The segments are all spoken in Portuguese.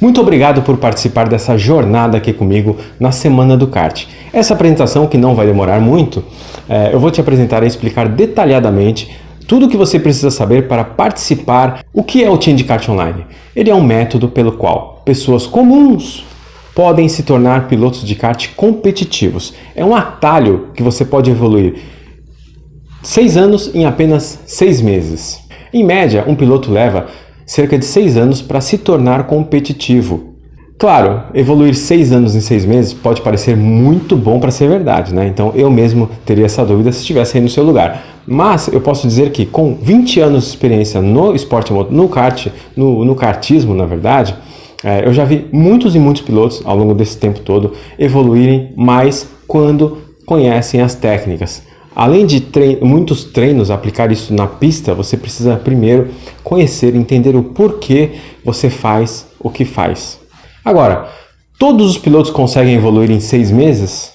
Muito obrigado por participar dessa jornada aqui comigo na Semana do Kart. Essa apresentação, que não vai demorar muito, eu vou te apresentar e explicar detalhadamente tudo o que você precisa saber para participar. O que é o Team de Kart Online? Ele é um método pelo qual pessoas comuns podem se tornar pilotos de kart competitivos. É um atalho que você pode evoluir 6 anos em apenas 6 meses. Em média, um piloto leva cerca de 6 anos para se tornar competitivo. Claro, evoluir 6 anos em 6 meses pode parecer muito bom para ser verdade, né? Então eu mesmo teria essa dúvida se estivesse aí no seu lugar. Mas eu posso dizer que com 20 anos de experiência no esporte, no kart, no kartismo, na verdade, eu já vi muitos e muitos pilotos ao longo desse tempo todo evoluírem mais quando conhecem as técnicas. Além de muitos treinos, aplicar isso na pista, você precisa primeiro conhecer, entender o porquê você faz o que faz. Agora, todos os pilotos conseguem evoluir em 6 meses?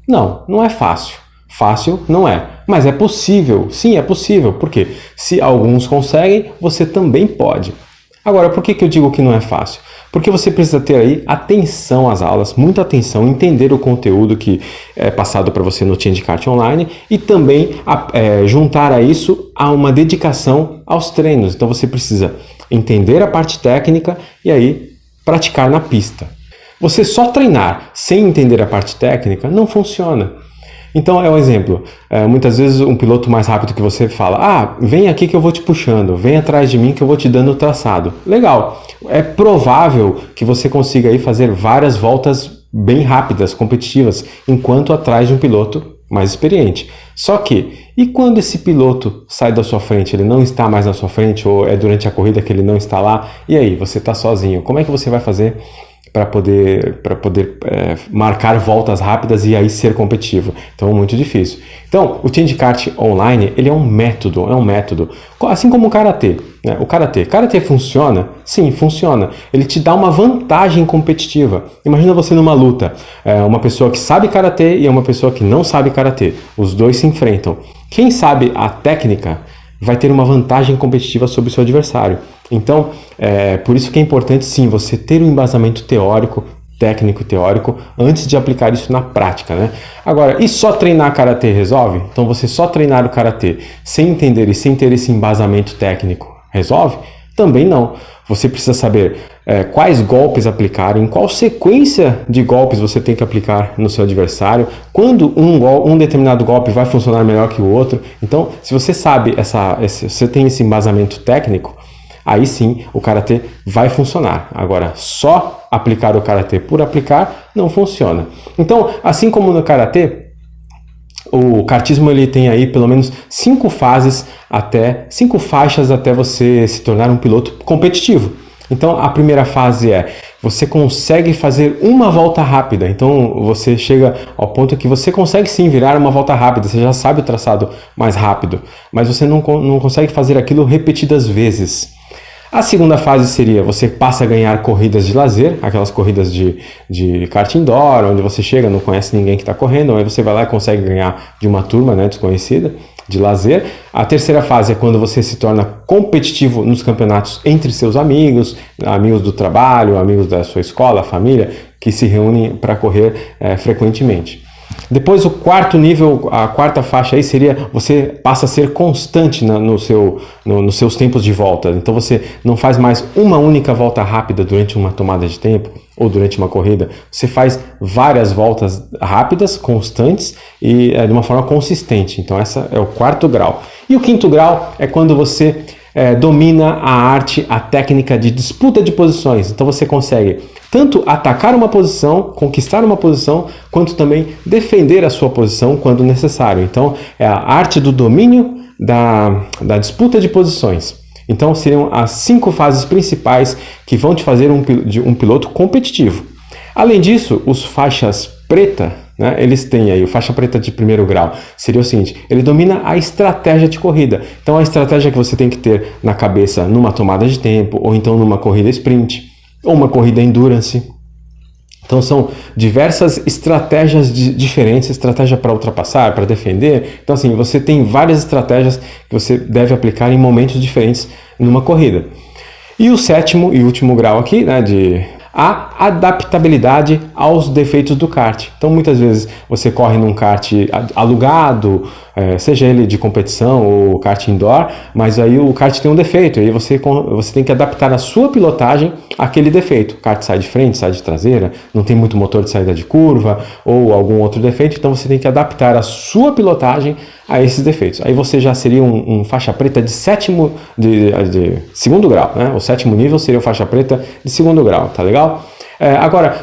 Não, não é fácil. Fácil não é, mas é possível. Sim, é possível, porque se alguns conseguem, você também pode. Agora, por que eu digo que não é fácil? Porque você precisa ter aí atenção às aulas, muita atenção, entender o conteúdo que é passado para você no Team de Kart Online e também juntar a isso a uma dedicação aos treinos. Então você precisa entender a parte técnica e aí praticar na pista. Você só treinar sem entender a parte técnica não funciona. Então é um exemplo, muitas vezes um piloto mais rápido que você fala, vem aqui que eu vou te puxando, vem atrás de mim que eu vou te dando o traçado. Legal, é provável que você consiga aí fazer várias voltas bem rápidas, competitivas, enquanto atrás de um piloto mais experiente. Só que, e quando esse piloto sai da sua frente, ele não está mais na sua frente, ou é durante a corrida que ele não está lá, e aí, você está sozinho, como é que você vai fazer para poder marcar voltas rápidas e aí ser competitivo? Então é muito difícil. Então o Team de Kart Online, ele é um método, assim como o Karatê, né? O Karatê funciona? Sim, funciona. Ele te dá uma vantagem competitiva. Imagina você numa luta, uma pessoa que sabe Karatê e uma pessoa que não sabe Karatê. Os dois se enfrentam. Quem sabe a técnica vai ter uma vantagem competitiva sobre o seu adversário. Então, por isso que é importante sim você ter um embasamento teórico, técnico e teórico, antes de aplicar isso na prática, né? Agora, e só treinar Karatê resolve? Então você só treinar o Karatê sem entender e sem ter esse embasamento técnico resolve? Também não. Você precisa saber quais golpes aplicar, em qual sequência de golpes você tem que aplicar no seu adversário, quando um determinado golpe vai funcionar melhor que o outro. Então, se você sabe, você tem esse embasamento técnico, aí sim o Karatê vai funcionar. Agora, só aplicar o Karatê por aplicar não funciona. Então, assim como no Karatê, o kartismo ele tem aí pelo menos 5 faixas até você se tornar um piloto competitivo. Então a primeira fase você consegue fazer uma volta rápida. Então você chega ao ponto que você consegue sim virar uma volta rápida, você já sabe o traçado mais rápido, mas você não consegue fazer aquilo repetidas vezes. A segunda fase seria, você passa a ganhar corridas de lazer, aquelas corridas de kart indoor, onde você chega, não conhece ninguém que está correndo, aí você vai lá e consegue ganhar de uma turma, né, desconhecida, de lazer. A terceira fase é quando você se torna competitivo nos campeonatos entre seus amigos, amigos do trabalho, amigos da sua escola, família, que se reúnem para correr frequentemente. Depois o quarto nível, a quarta faixa aí seria, você passa a ser constante nos seus tempos de volta. Então você não faz mais uma única volta rápida durante uma tomada de tempo ou durante uma corrida. Você faz várias voltas rápidas, constantes e de uma forma consistente. Então esse é o quarto grau. E o quinto grau é quando você domina a arte, a técnica de disputa de posições. Então você consegue tanto atacar uma posição, conquistar uma posição, quanto também defender a sua posição quando necessário. Então é a arte do domínio da disputa de posições. Então seriam as 5 fases principais que vão te fazer um piloto competitivo. Além disso, os faixas preta, né, eles têm aí o faixa preta de primeiro grau, seria o seguinte, ele domina a estratégia de corrida. Então a estratégia que você tem que ter na cabeça numa tomada de tempo, ou então numa corrida sprint, ou uma corrida endurance. Então são diversas estratégias diferentes, estratégia para ultrapassar, para defender. Então assim, você tem várias estratégias que você deve aplicar em momentos diferentes numa corrida. E o sétimo e último grau aqui, né, de a adaptabilidade aos defeitos do kart. Então, muitas vezes você corre num kart alugado, seja ele de competição ou kart indoor, mas aí o kart tem um defeito, e aí você tem que adaptar a sua pilotagem àquele defeito. O kart sai de frente, sai de traseira, não tem muito motor de saída de curva ou algum outro defeito, então você tem que adaptar a sua pilotagem a esses defeitos. Aí você já seria um faixa preta de segundo grau, né? O sétimo nível seria o faixa preta de segundo grau, tá legal? Agora,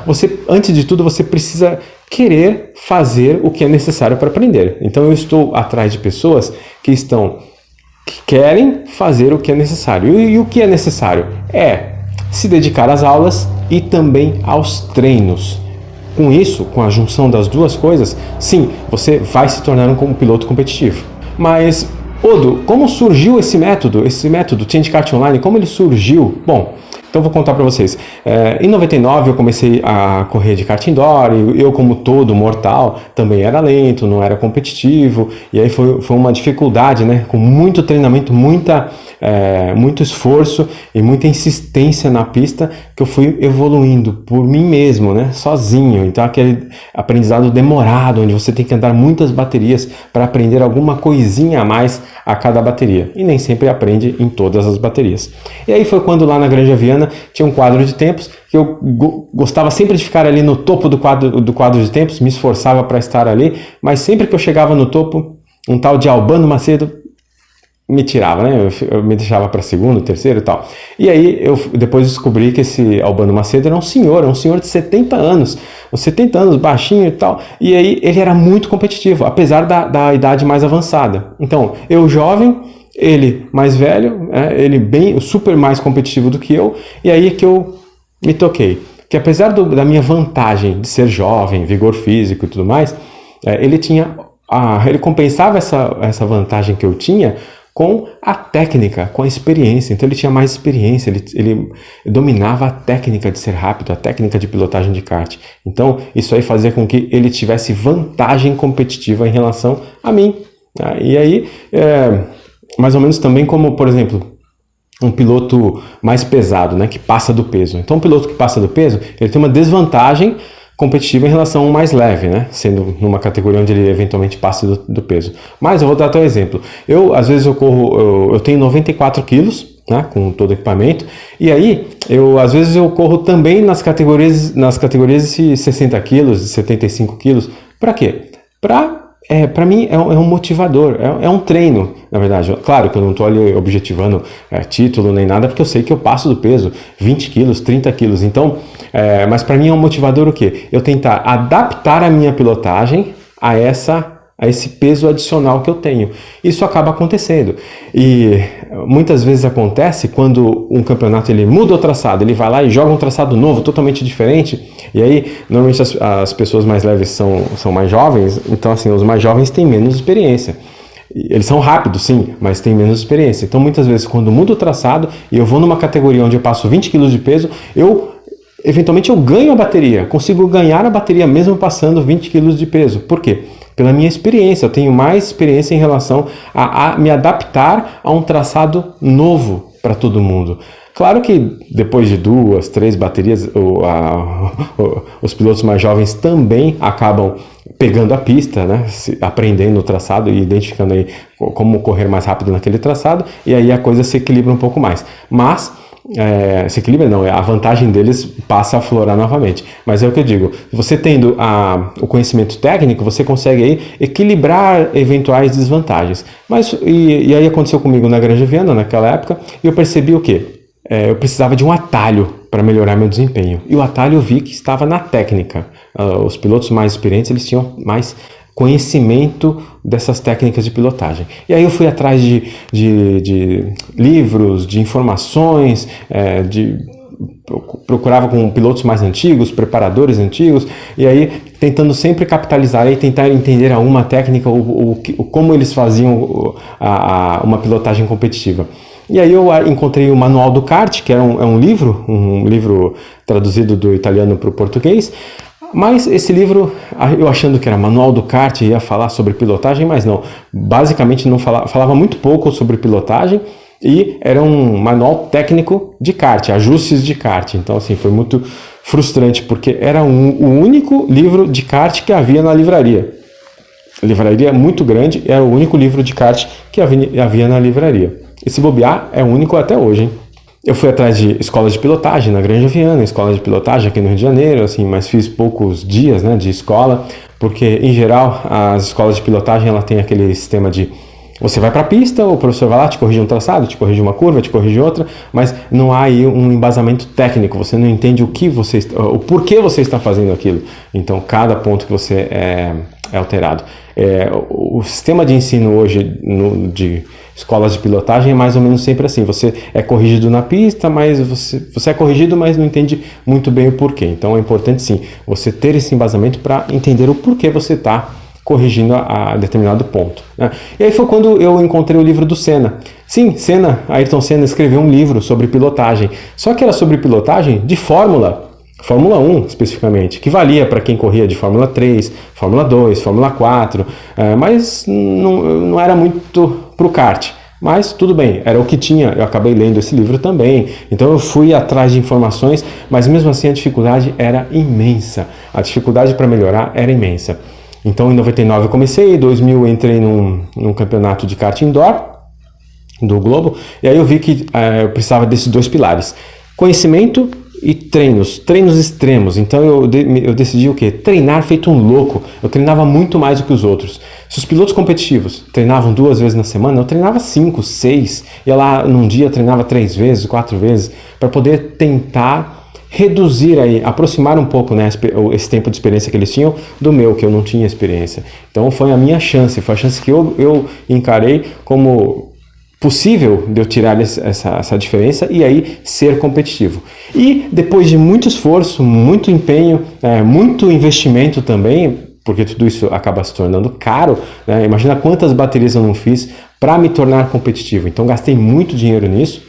antes de tudo, você precisa querer fazer o que é necessário para aprender. Então eu estou atrás de pessoas que querem fazer o que é necessário. E o que é necessário? É se dedicar às aulas e também aos treinos. Com isso, com a junção das duas coisas, sim, você vai se tornar um piloto competitivo. Mas, Odo, como surgiu esse método Change Kart Online, como ele surgiu? Bom, então eu vou contar para vocês. Em 99 eu comecei a correr de kart indoor, e eu, como todo mortal, também era lento, não era competitivo, e aí foi uma dificuldade, né? Com muito treinamento, muito esforço e muita insistência na pista, que eu fui evoluindo por mim mesmo, né? Sozinho. Então aquele aprendizado demorado, onde você tem que andar muitas baterias para aprender alguma coisinha a mais a cada bateria, e nem sempre aprende em todas as baterias. E aí foi quando lá na Granja Viana tinha um quadro de tempos, que eu gostava sempre de ficar ali no topo do quadro de tempos, me esforçava para estar ali, mas sempre que eu chegava no topo, um tal de Albano Macedo me tirava, né? Eu me deixava para segundo, terceiro e tal. E aí eu depois descobri que esse Albano Macedo era um senhor de 70 anos, baixinho e tal. E aí ele era muito competitivo, apesar da idade mais avançada. Então, eu jovem, ele mais velho, ele super mais competitivo do que eu, e aí é que eu me toquei. Que apesar da minha vantagem de ser jovem, vigor físico e tudo mais, ele compensava essa vantagem que eu tinha com a técnica, com a experiência. Então ele tinha mais experiência, ele dominava a técnica de ser rápido, a técnica de pilotagem de kart. Então isso aí fazia com que ele tivesse vantagem competitiva em relação a mim. E aí, mais ou menos também como, por exemplo, um piloto mais pesado, né, que passa do peso. Então um piloto que passa do peso, ele tem uma desvantagem competitiva em relação ao mais leve, né? Sendo numa categoria onde ele eventualmente passe do peso. Mas eu vou dar até um exemplo. Às vezes eu tenho 94 quilos, né, com todo o equipamento, e aí às vezes eu corro também nas categorias de 60 quilos, de 75 quilos. Para quê? Para mim é um motivador, é um treino, na verdade. Claro que eu não estou ali objetivando título nem nada, porque eu sei que eu passo do peso, 20 quilos, 30 quilos. Então, mas para mim é um motivador o quê? Eu tentar adaptar a minha pilotagem a esse peso adicional que eu tenho. Isso acaba acontecendo. E muitas vezes acontece quando um campeonato ele muda o traçado, ele vai lá e joga um traçado novo, totalmente diferente, e aí normalmente as pessoas mais leves são mais jovens, então assim, os mais jovens têm menos experiência. Eles são rápidos, sim, mas têm menos experiência. Então muitas vezes quando muda o traçado e eu vou numa categoria onde eu passo 20 kg de peso, eventualmente eu ganho a bateria, consigo ganhar a bateria mesmo passando 20 kg de peso. Por quê? Pela minha experiência, eu tenho mais experiência em relação a me adaptar a um traçado novo para todo mundo. Claro que depois de 2, 3 baterias, os pilotos mais jovens também acabam pegando a pista, né? Aprendendo o traçado e identificando aí como correr mais rápido naquele traçado, e aí a coisa se equilibra um pouco mais. Mas se equilibra não, a vantagem deles passa a aflorar novamente. Mas é o que eu digo, você tendo o conhecimento técnico, você consegue aí equilibrar eventuais desvantagens. E aí aconteceu comigo na Granja Viana naquela época, e eu percebi o quê? Eu precisava de um atalho para melhorar meu desempenho. E o atalho eu vi que estava na técnica. Os pilotos mais experientes, eles tinham mais conhecimento dessas técnicas de pilotagem. E aí eu fui atrás de livros, de informações, procurava com pilotos mais antigos, preparadores antigos, e aí tentando sempre capitalizar e tentar entender alguma técnica, como eles faziam uma pilotagem competitiva. E aí eu encontrei o Manual do Kart, que é um livro traduzido do italiano para o português. Mas esse livro, eu achando que era Manual do Kart, ia falar sobre pilotagem, mas não. Basicamente não falava muito pouco sobre pilotagem, e era um manual técnico de kart, ajustes de kart. Então, assim, foi muito frustrante, porque era o único livro de kart que havia na livraria. A livraria muito grande, era o único livro de kart que havia na livraria. E se bobear, é o único até hoje, hein? Eu fui atrás de escola de pilotagem na Granja Viana, escola de pilotagem aqui no Rio de Janeiro, assim, mas fiz poucos dias, né, de escola, porque em geral as escolas de pilotagem ela tem aquele sistema de você vai para a pista, o professor vai lá, te corrige um traçado, te corrige uma curva, te corrige outra, mas não há aí um embasamento técnico, você não entende o porquê você está fazendo aquilo. Então cada ponto que você é alterado. O sistema de ensino hoje de escolas de pilotagem é mais ou menos sempre assim, você é corrigido na pista, mas você é corrigido, mas não entende muito bem o porquê. Então é importante sim, você ter esse embasamento para entender o porquê você está corrigindo a determinado ponto, né? E aí foi quando eu encontrei o livro do Senna. Sim, Ayrton Senna escreveu um livro sobre pilotagem, só que era sobre pilotagem de Fórmula 1 especificamente, que valia para quem corria de Fórmula 3, Fórmula 2, Fórmula 4, mas não era muito para o kart. Mas tudo bem, era o que tinha, eu acabei lendo esse livro também, então eu fui atrás de informações, mas mesmo assim a dificuldade era imensa, a dificuldade para melhorar era imensa. Então em 99 eu comecei, em 2000 eu entrei num campeonato de kart indoor do Globo, e aí eu vi que eu precisava desses dois pilares, conhecimento e treinos extremos. Então eu decidi o quê? Treinar feito um louco. Eu treinava muito mais do que os outros. Se os pilotos competitivos treinavam 2 vezes na semana, eu treinava 5, 6, ia lá num dia treinava 3 vezes, 4 vezes, para poder tentar reduzir aí, aproximar um pouco, né, esse tempo de experiência que eles tinham do meu, que eu não tinha experiência. Então foi a minha chance, foi a chance que eu encarei como possível de eu tirar essa diferença e aí ser competitivo. E depois de muito esforço, muito empenho, muito investimento também, porque tudo isso acaba se tornando caro, né? Imagina quantas baterias eu não fiz para me tornar competitivo. Então gastei muito dinheiro nisso.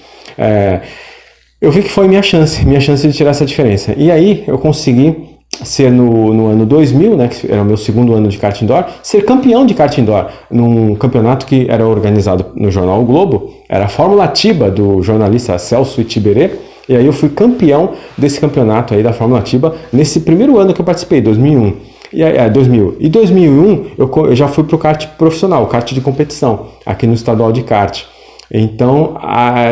Eu vi que foi minha chance de tirar essa diferença. E aí eu consegui ser no ano 2000, né, que era o meu segundo ano de kart indoor, ser campeão de kart indoor num campeonato que era organizado no jornal o Globo, era a Fórmula Tiba, do jornalista Celso Itiberê, e aí eu fui campeão desse campeonato aí da Fórmula Tiba nesse primeiro ano que eu participei, 2001. E 2000. E 2001 eu já fui para o kart profissional, o kart de competição, aqui no estadual de kart. Então,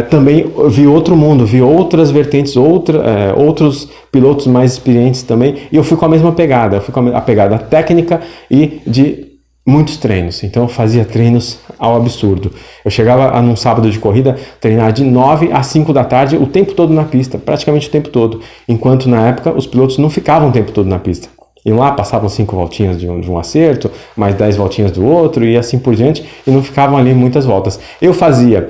também vi outro mundo, vi outras vertentes, outros pilotos mais experientes também, e eu fui com a mesma pegada, a pegada técnica e de muitos treinos. Então, eu fazia treinos ao absurdo. Eu chegava num sábado de corrida, treinar de 9 às 5 da tarde, o tempo todo na pista, praticamente o tempo todo, enquanto na época os pilotos não ficavam o tempo todo na pista. Iam lá, passavam 5 voltinhas de um acerto, mais 10 voltinhas do outro e assim por diante, e não ficavam ali muitas voltas. Eu fazia,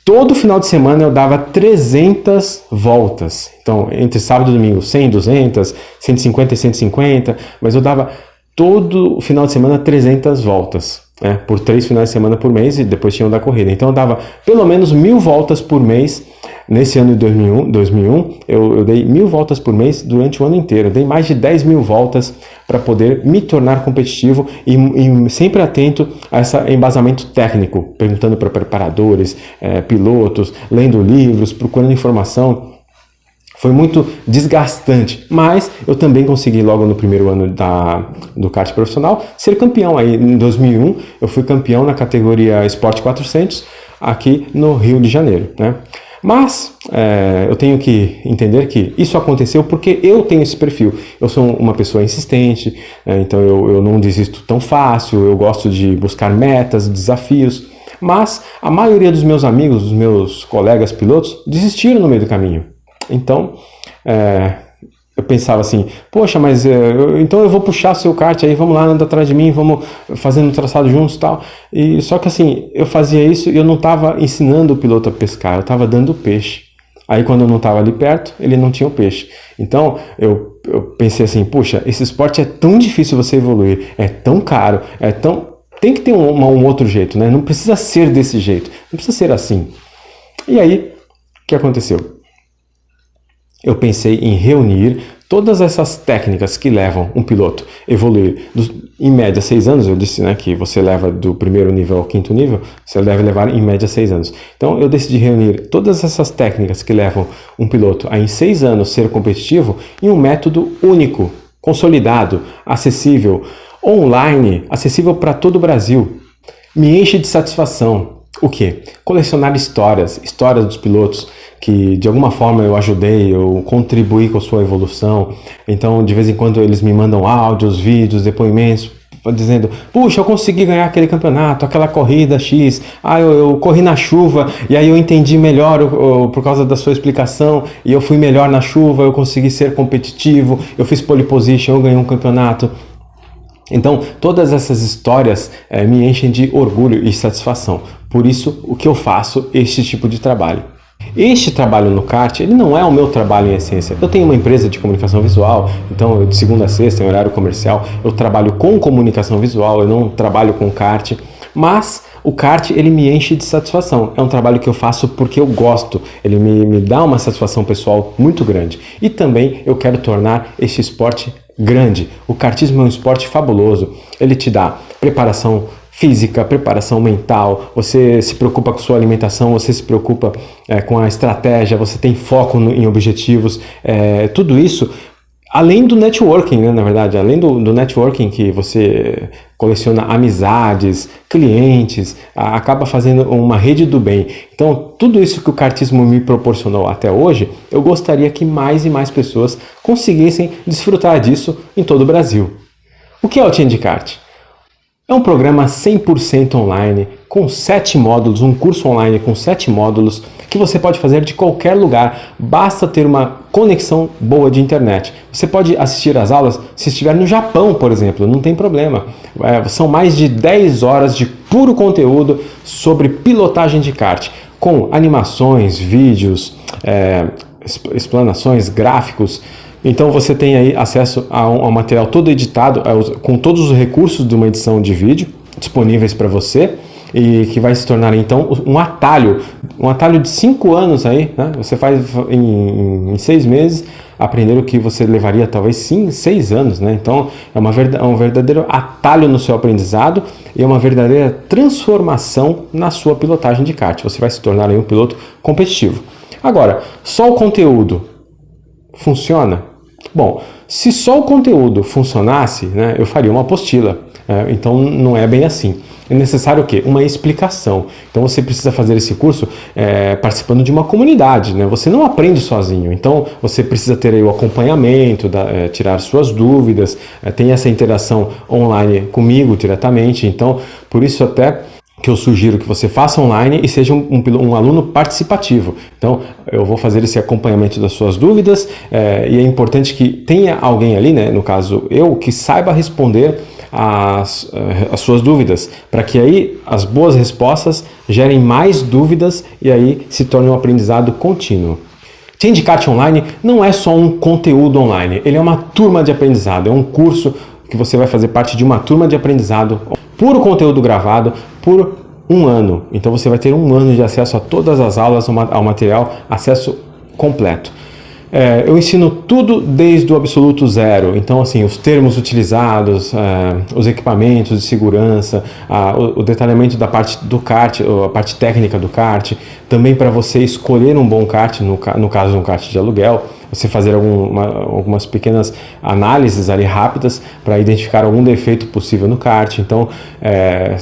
todo final de semana eu dava 300 voltas. Então, entre sábado e domingo, 100, 200, 150 e 150, mas eu dava todo final de semana 300 voltas, né, por 3 finais de semana por mês e depois tinha o da corrida. Então eu dava pelo menos 1000 voltas por mês. Nesse ano de 2001 eu dei 1000 voltas por mês durante o ano inteiro. Eu dei mais de 10.000 voltas para poder me tornar competitivo e sempre atento a esse embasamento técnico, perguntando para preparadores, pilotos, lendo livros, procurando informação. Foi muito desgastante, mas eu também consegui logo no primeiro ano do kart profissional ser campeão. Aí em 2001 eu fui campeão na categoria Sport 400 aqui no Rio de Janeiro, né? Mas eu tenho que entender que isso aconteceu porque eu tenho esse perfil. Eu sou uma pessoa insistente, então eu não desisto tão fácil, eu gosto de buscar metas, desafios. Mas a maioria dos meus amigos, dos meus colegas pilotos, desistiram no meio do caminho. Então, eu pensava assim, poxa, mas então eu vou puxar seu kart aí, vamos lá, anda atrás de mim, vamos fazendo um traçado juntos e tal. E só que assim, eu fazia isso e eu não estava ensinando o piloto a pescar, eu estava dando peixe. Aí quando eu não estava ali perto, ele não tinha o peixe. Então eu pensei assim, puxa, esse esporte é tão difícil você evoluir, é tão caro, tem que ter um outro jeito, né? Não precisa ser desse jeito, não precisa ser assim. E aí, o que aconteceu? Eu pensei em reunir Todas essas técnicas que levam um piloto a evoluir em média 6 anos, eu disse, né, que você leva do primeiro nível ao quinto nível, você deve levar em média 6 anos. Então eu decidi reunir todas essas técnicas que levam um piloto a em 6 anos ser competitivo em um método único, consolidado, acessível, online, acessível para todo o Brasil. Me enche de satisfação. O quê? Colecionar histórias dos pilotos que de alguma forma eu ajudei, eu contribuí com a sua evolução. Então de vez em quando eles me mandam áudios, vídeos, depoimentos dizendo: puxa, eu consegui ganhar aquele campeonato, aquela corrida X, eu corri na chuva e aí eu entendi melhor por causa da sua explicação e eu fui melhor na chuva, eu consegui ser competitivo, eu fiz pole position, eu ganhei um campeonato. Então, todas essas histórias me enchem de orgulho e satisfação. Por isso, o que eu faço, este tipo de trabalho. Este trabalho no kart, ele não é o meu trabalho em essência. Eu tenho uma empresa de comunicação visual, então de segunda a sexta, em horário comercial, eu trabalho com comunicação visual, eu não trabalho com kart, mas o kart, ele me enche de satisfação. É um trabalho que eu faço porque eu gosto, ele me dá uma satisfação pessoal muito grande. E também eu quero tornar este esporte grande. O kartismo é um esporte fabuloso, ele te dá preparação física, preparação mental, você se preocupa com sua alimentação, você se preocupa com a estratégia, você tem foco em objetivos, tudo isso, além do networking, né, na verdade, além do networking que você coleciona amizades, clientes, acaba fazendo uma rede do bem. Então, tudo isso que o kartismo me proporcionou até hoje, eu gostaria que mais e mais pessoas conseguissem desfrutar disso em todo o Brasil. O que é o Change Kart? É um programa 100% online, com 7 módulos, um curso online com 7 módulos, que você pode fazer de qualquer lugar, basta ter uma conexão boa de internet. Você pode assistir às aulas se estiver no Japão, por exemplo, não tem problema. São mais de 10 horas de puro conteúdo sobre pilotagem de kart, com animações, vídeos, explanações, gráficos. Então você tem aí acesso a um material todo editado, com todos os recursos de uma edição de vídeo disponíveis para você, e que vai se tornar então um atalho de 5 anos aí, né? Você faz em 6 meses aprender o que você levaria talvez 6 anos, né? Então é um verdadeiro atalho no seu aprendizado e é uma verdadeira transformação na sua pilotagem de kart. Você vai se tornar aí um piloto competitivo. Agora, só o conteúdo funciona? Bom, se só o conteúdo funcionasse, né, eu faria uma apostila. Então não é bem assim. É necessário o quê? Uma explicação. Então você precisa fazer esse curso participando de uma comunidade, né? Você não aprende sozinho. Então você precisa ter aí o acompanhamento, tirar suas dúvidas, tem essa interação online comigo diretamente. Então, por isso até que eu sugiro que você faça online e seja um aluno participativo. Então, eu vou fazer esse acompanhamento das suas dúvidas e é importante que tenha alguém ali, né, no caso eu, que saiba responder as suas dúvidas, para que aí as boas respostas gerem mais dúvidas e aí se torne um aprendizado contínuo. Change Kart Online não é só um conteúdo online, ele é uma turma de aprendizado, é um curso que você vai fazer parte de uma turma de aprendizado, puro conteúdo gravado, por 1 ano. Então você vai ter 1 ano de acesso a todas as aulas, ao material, acesso completo. Eu ensino tudo desde o absoluto zero, então assim, os termos utilizados, os equipamentos de segurança, o detalhamento da parte do kart, a parte técnica do kart, também para você escolher um bom kart, no caso um kart de aluguel, você fazer algumas pequenas análises ali rápidas para identificar algum defeito possível no kart. Então,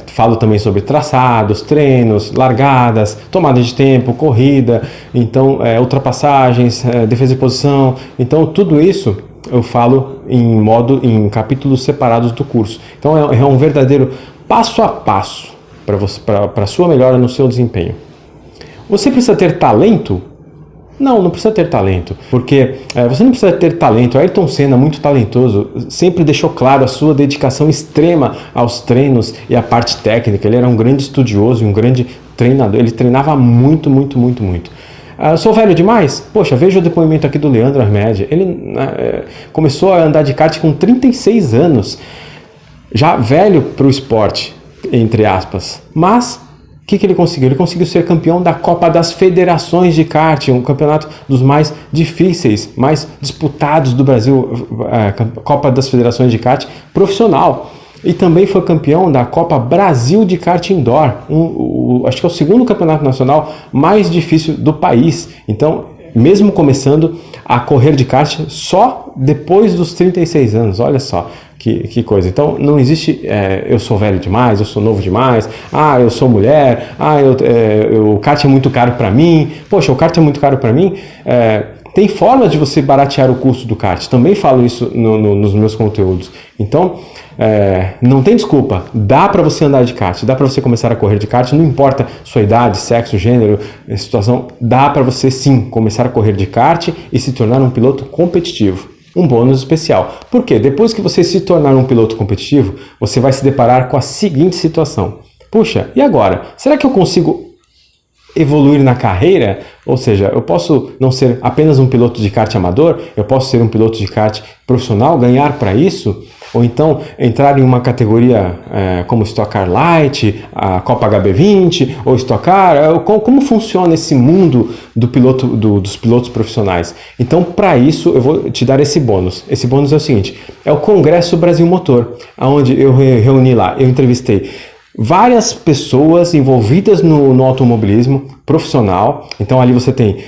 falo também sobre traçados, treinos, largadas, tomada de tempo, corrida, então ultrapassagens, defesa de posição. Então, tudo isso eu falo em capítulos separados do curso. Então, é um verdadeiro passo a passo para a sua melhora no seu desempenho. Você precisa ter talento? Não precisa ter talento, porque você não precisa ter talento. Ayrton Senna, muito talentoso, sempre deixou claro a sua dedicação extrema aos treinos e à parte técnica. Ele era um grande estudioso e um grande treinador, ele treinava muito. Sou velho demais? Poxa, veja o depoimento aqui do Leandro Armed. Ele começou a andar de kart com 36 anos, já velho para o esporte, entre aspas, mas que ele conseguiu? Ele conseguiu ser campeão da Copa das Federações de Kart, um campeonato dos mais difíceis, mais disputados do Brasil, Copa das Federações de Kart profissional. E também foi campeão da Copa Brasil de Kart Indoor, acho que é o segundo campeonato nacional mais difícil do país. Então, mesmo começando a correr de kart só depois dos 36 anos, olha só. Que coisa. Então, não existe eu sou velho demais, eu sou novo demais, eu sou mulher, o kart é muito caro para mim. Poxa, o kart é muito caro para mim. Tem forma de você baratear o custo do kart. Também falo isso nos meus conteúdos. Então, não tem desculpa. Dá para você andar de kart, dá para você começar a correr de kart, não importa sua idade, sexo, gênero, situação. Dá para você sim começar a correr de kart e se tornar um piloto competitivo. Um bônus especial. Por quê? Depois que você se tornar um piloto competitivo, você vai se deparar com a seguinte situação. Puxa, e agora? Será que eu consigo evoluir na carreira? Ou seja, eu posso não ser apenas um piloto de kart amador, eu posso ser um piloto de kart profissional, ganhar para isso? Ou então entrar em uma categoria como Stock Car Light, a Copa HB20 ou Stock Car. Como funciona esse mundo dos pilotos profissionais? Então, para isso, eu vou te dar esse bônus. Esse bônus é o seguinte, é o Congresso Brasil Motor, onde eu reuni lá, eu entrevistei várias pessoas envolvidas no automobilismo profissional. Então ali você tem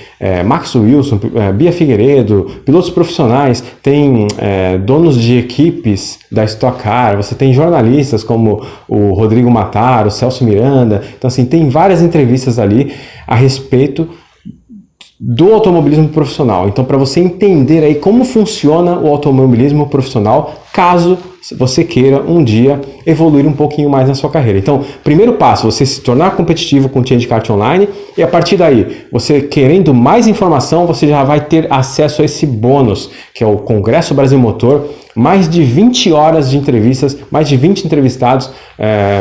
Max Wilson, Bia Figueiredo, pilotos profissionais, tem donos de equipes da Stock Car, você tem jornalistas como o Rodrigo Mataro, o Celso Miranda. Então assim, tem várias entrevistas ali a respeito do automobilismo profissional. Então, para você entender aí como funciona o automobilismo profissional, caso você queira um dia evoluir um pouquinho mais na sua carreira. Então, primeiro passo, você se tornar competitivo com o Change Kart Online, e a partir daí, você querendo mais informação, você já vai ter acesso a esse bônus, que é o Congresso Brasil Motor, mais de 20 horas de entrevistas, mais de 20 entrevistados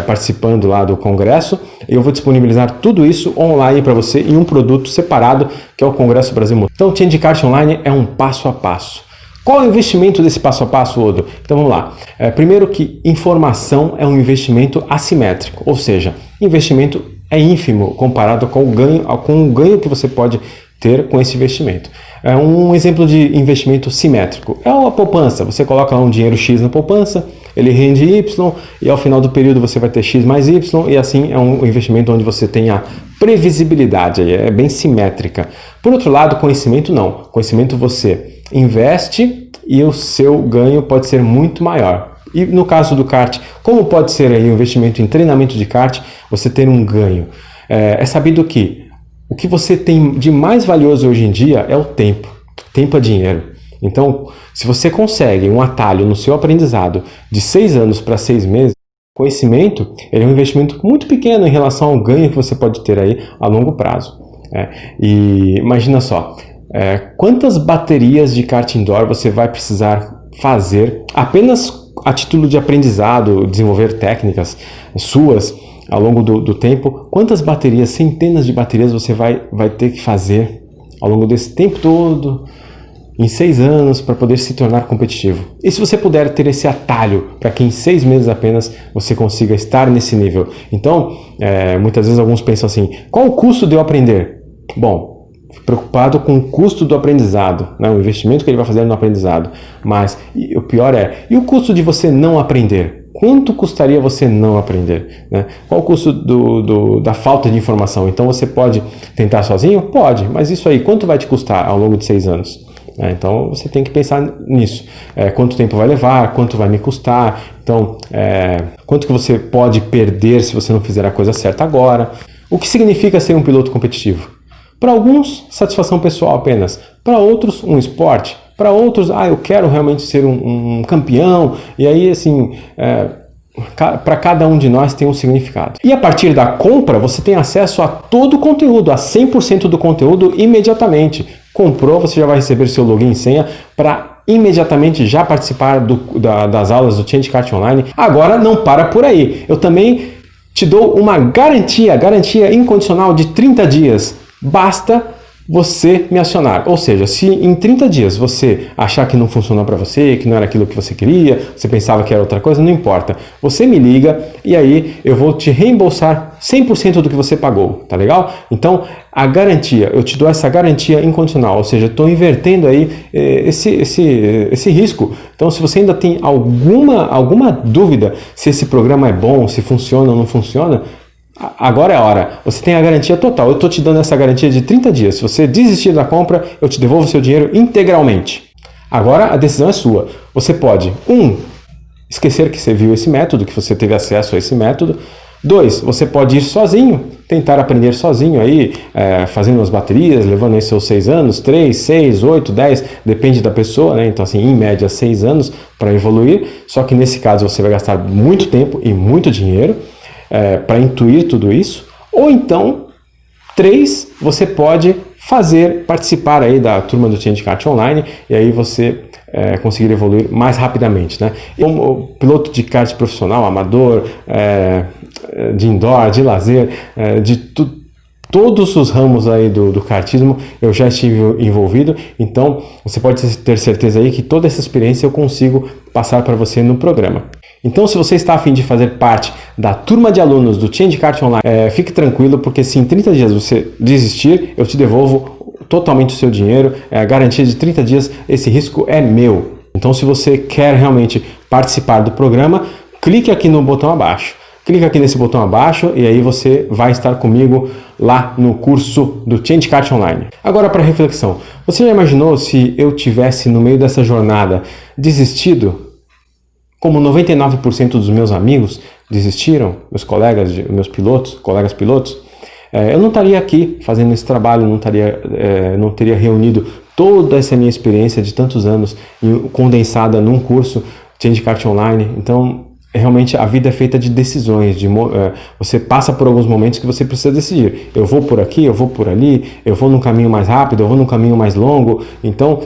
participando lá do congresso. Eu vou disponibilizar tudo isso online para você em um produto separado, que é o Congresso Brasil Motor. Então, o Change Kart Online é um passo a passo. Qual é o investimento desse passo a passo, Odo? Então vamos lá. Primeiro que informação é um investimento assimétrico, ou seja, investimento é ínfimo comparado com o ganho que você pode ter com esse investimento. Um exemplo de investimento simétrico é a poupança. Você coloca um dinheiro X na poupança, ele rende Y, e ao final do período você vai ter X mais Y, e assim é um investimento onde você tem a previsibilidade, é bem simétrica. Por outro lado, conhecimento não. Conhecimento você investe e o seu ganho pode ser muito maior. E no caso do kart, como pode ser aí o investimento em treinamento de kart, você ter um ganho? É sabido que o que você tem de mais valioso hoje em dia é o tempo. Tempo é dinheiro. Então, se você consegue um atalho no seu aprendizado de 6 anos para 6 meses, conhecimento ele é um investimento muito pequeno em relação ao ganho que você pode ter aí a longo prazo. E imagina só, quantas baterias de kart indoor você vai precisar fazer apenas a título de aprendizado, desenvolver técnicas suas ao longo do tempo? Quantas baterias, centenas de baterias você vai ter que fazer ao longo desse tempo todo, em 6 anos, para poder se tornar competitivo? E se você puder ter esse atalho para que em 6 meses apenas você consiga estar nesse nível? Então, muitas vezes alguns pensam assim, qual o custo de eu aprender? Bom, preocupado com o custo do aprendizado, né? O investimento que ele vai fazer no aprendizado. Mas o pior e o custo de você não aprender? Quanto custaria você não aprender? Né? Qual o custo da falta de informação? Então você pode tentar sozinho? Pode, mas isso aí, quanto vai te custar ao longo de 6 anos? Então você tem que pensar nisso. Quanto tempo vai levar? Quanto vai me custar? Então, quanto que você pode perder se você não fizer a coisa certa agora? O que significa ser um piloto competitivo? Para alguns, satisfação pessoal apenas. Para outros, um esporte. Para outros, eu quero realmente ser um campeão. E aí, assim, para cada um de nós tem um significado. E a partir da compra, você tem acesso a todo o conteúdo, a 100% do conteúdo imediatamente. Comprou, você já vai receber seu login e senha para imediatamente já participar das aulas do Change Kart Online. Agora, não para por aí. Eu também te dou uma garantia incondicional de 30 dias. Basta você me acionar. Ou seja, se em 30 dias você achar que não funcionou para você, que não era aquilo que você queria, você pensava que era outra coisa, não importa. Você me liga e aí eu vou te reembolsar 100% do que você pagou, tá legal? Então, a garantia, eu te dou essa garantia incondicional, ou seja, estou invertendo aí esse risco. Então, se você ainda tem alguma dúvida se esse programa é bom, se funciona ou não funciona, agora é a hora. Você tem a garantia total. Eu estou te dando essa garantia de 30 dias. Se você desistir da compra, eu te devolvo seu dinheiro integralmente. Agora a decisão é sua. Você pode, esquecer que você viu esse método, que você teve acesso a esse método. 2, você pode ir sozinho, tentar aprender sozinho aí, fazendo as baterias, levando aí seus 6 anos, 3, 6, 8, 10, depende da pessoa, né? Então assim, em média 6 anos para evoluir, só que nesse caso você vai gastar muito tempo e muito dinheiro para intuir tudo isso. Ou então, 3, você pode participar aí da turma do Change Kart Online e aí você conseguir evoluir mais rapidamente, né? Como piloto de kart profissional, amador, de indoor, de lazer, todos os ramos aí do kartismo eu já estive envolvido, então você pode ter certeza aí que toda essa experiência eu consigo passar para você no programa. Então, se você está a fim de fazer parte da turma de alunos do Change Kart Online, fique tranquilo, porque se em 30 dias você desistir, eu te devolvo totalmente o seu dinheiro, a garantia de 30 dias, esse risco é meu. Então, se você quer realmente participar do programa, clique aqui no botão abaixo. Clica aqui nesse botão abaixo e aí você vai estar comigo lá no curso do Change Kart Online. Agora para reflexão, você já imaginou se eu tivesse no meio dessa jornada desistido? Como 99% dos meus amigos desistiram, meus colegas pilotos, eu não estaria aqui fazendo esse trabalho, não teria reunido toda essa minha experiência de tantos anos condensada num curso Change Kart Online. Então, realmente a vida é feita de decisões, você passa por alguns momentos que você precisa decidir. Eu vou por aqui, eu vou por ali, eu vou num caminho mais rápido, eu vou num caminho mais longo. Então,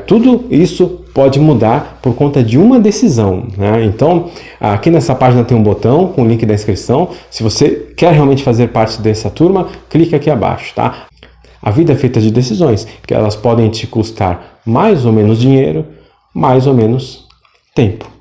tudo isso pode mudar por conta de uma decisão, né? Então, aqui nessa página tem um botão com o link da inscrição. Se você quer realmente fazer parte dessa turma, clique aqui abaixo, tá? A vida é feita de decisões, que elas podem te custar mais ou menos dinheiro, mais ou menos tempo.